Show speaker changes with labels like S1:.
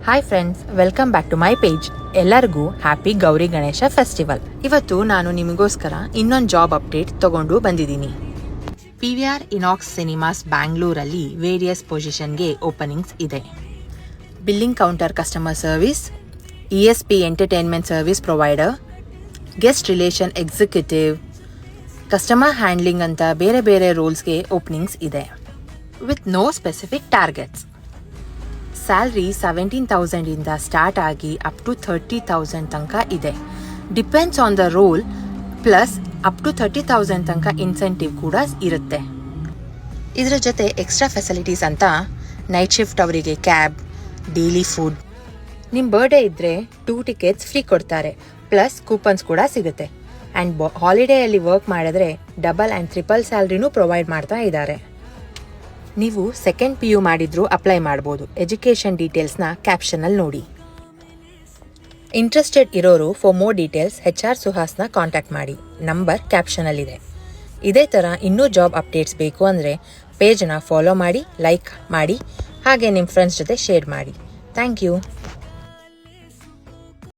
S1: Hi friends, welcome back to my page. ಎಲ್ಲರಿಗೂ happy Gauri Ganesha festival. ಇವತ್ತು ನಾನು ನಿಮಗೋಸ್ಕರ ಇನ್ನೊಂದು ಜಾಬ್ ಅಪ್ಡೇಟ್ ತಗೊಂಡು ಬಂದಿದ್ದೀನಿ. PVR ಇನಾಕ್ಸ್ ಸಿನಿಮಾಸ್ ಬ್ಯಾಂಗ್ಳೂರಲ್ಲಿ ವೇರಿಯಸ್ ಪೊಸಿಷನ್ಗೆ ಓಪನಿಂಗ್ಸ್ ಇದೆ. Billing counter customer service, ESP entertainment service provider, guest relation executive, customer handling ಅಂತ ಬೇರೆ ಬೇರೆ ರೋಲ್ಸ್ಗೆ ಓಪನಿಂಗ್ಸ್ ಇದೆ. With no specific targets. Salary 17,000 ಇಂದ ಸ್ಟಾರ್ಟ್ ಆಗಿ ಅಪ್ ಟು 30,000 ತನಕ ಇದೆ. Depends on the role, plus up to 30,000 ತನಕ ಇನ್ಸೆಂಟಿವ್ ಕೂಡ ಇರುತ್ತೆ. ಇದರ ಜೊತೆ ಎಕ್ಸ್ಟ್ರಾ ಫೆಸಿಲಿಟೀಸ್ ಅಂತ ನೈಟ್ ಶಿಫ್ಟ್ ಅವರಿಗೆ ಕ್ಯಾಬ್, ಡೈಲಿ ಫುಡ್, ನಿಮ್ಮ ಬರ್ಡೇ ಇದ್ದರೆ 2 ಟಿಕೆಟ್ಸ್ ಫ್ರೀ ಕೊಡ್ತಾರೆ, ಪ್ಲಸ್ ಕೂಪನ್ಸ್ ಕೂಡ ಸಿಗುತ್ತೆ. ಆ್ಯಂಡ್ ಹಾಲಿಡೇಯಲ್ಲಿ ವರ್ಕ್ ಮಾಡಿದ್ರೆ ಡಬಲ್ ಆ್ಯಂಡ್ ಟ್ರಿಪಲ್ ಸ್ಯಾಲ್ರಿನೂ ಪ್ರೊವೈಡ್ ಮಾಡ್ತಾ ಇದ್ದಾರೆ. ನೀವು ಸೆಕೆಂಡ್ PU ಮಾಡಿದ್ರೂ ಅಪ್ಲೈ ಮಾಡ್ಬೋದು. ಎಜುಕೇಷನ್ ಡೀಟೇಲ್ಸ್ನ ಕ್ಯಾಪ್ಷನಲ್ಲಿ ನೋಡಿ. ಇಂಟ್ರೆಸ್ಟೆಡ್ ಇರೋರು ಫಾರ್ ಮೋರ್ ಡೀಟೇಲ್ಸ್ HR ಸುಹಾಸ್ನ ಕಾಂಟ್ಯಾಕ್ಟ್ ಮಾಡಿ. ನಂಬರ್ ಕ್ಯಾಪ್ಷನಲ್ಲಿದೆ. ಇದೇ ಥರ ಇನ್ನೂ ಜಾಬ್ ಅಪ್ಡೇಟ್ಸ್ ಬೇಕು ಅಂದರೆ ಪೇಜ್ನ ಫಾಲೋ ಮಾಡಿ, ಲೈಕ್ ಮಾಡಿ, ಹಾಗೆ ನಿಮ್ಮ ಫ್ರೆಂಡ್ಸ್ ಜೊತೆ ಶೇರ್ ಮಾಡಿ. Thank you.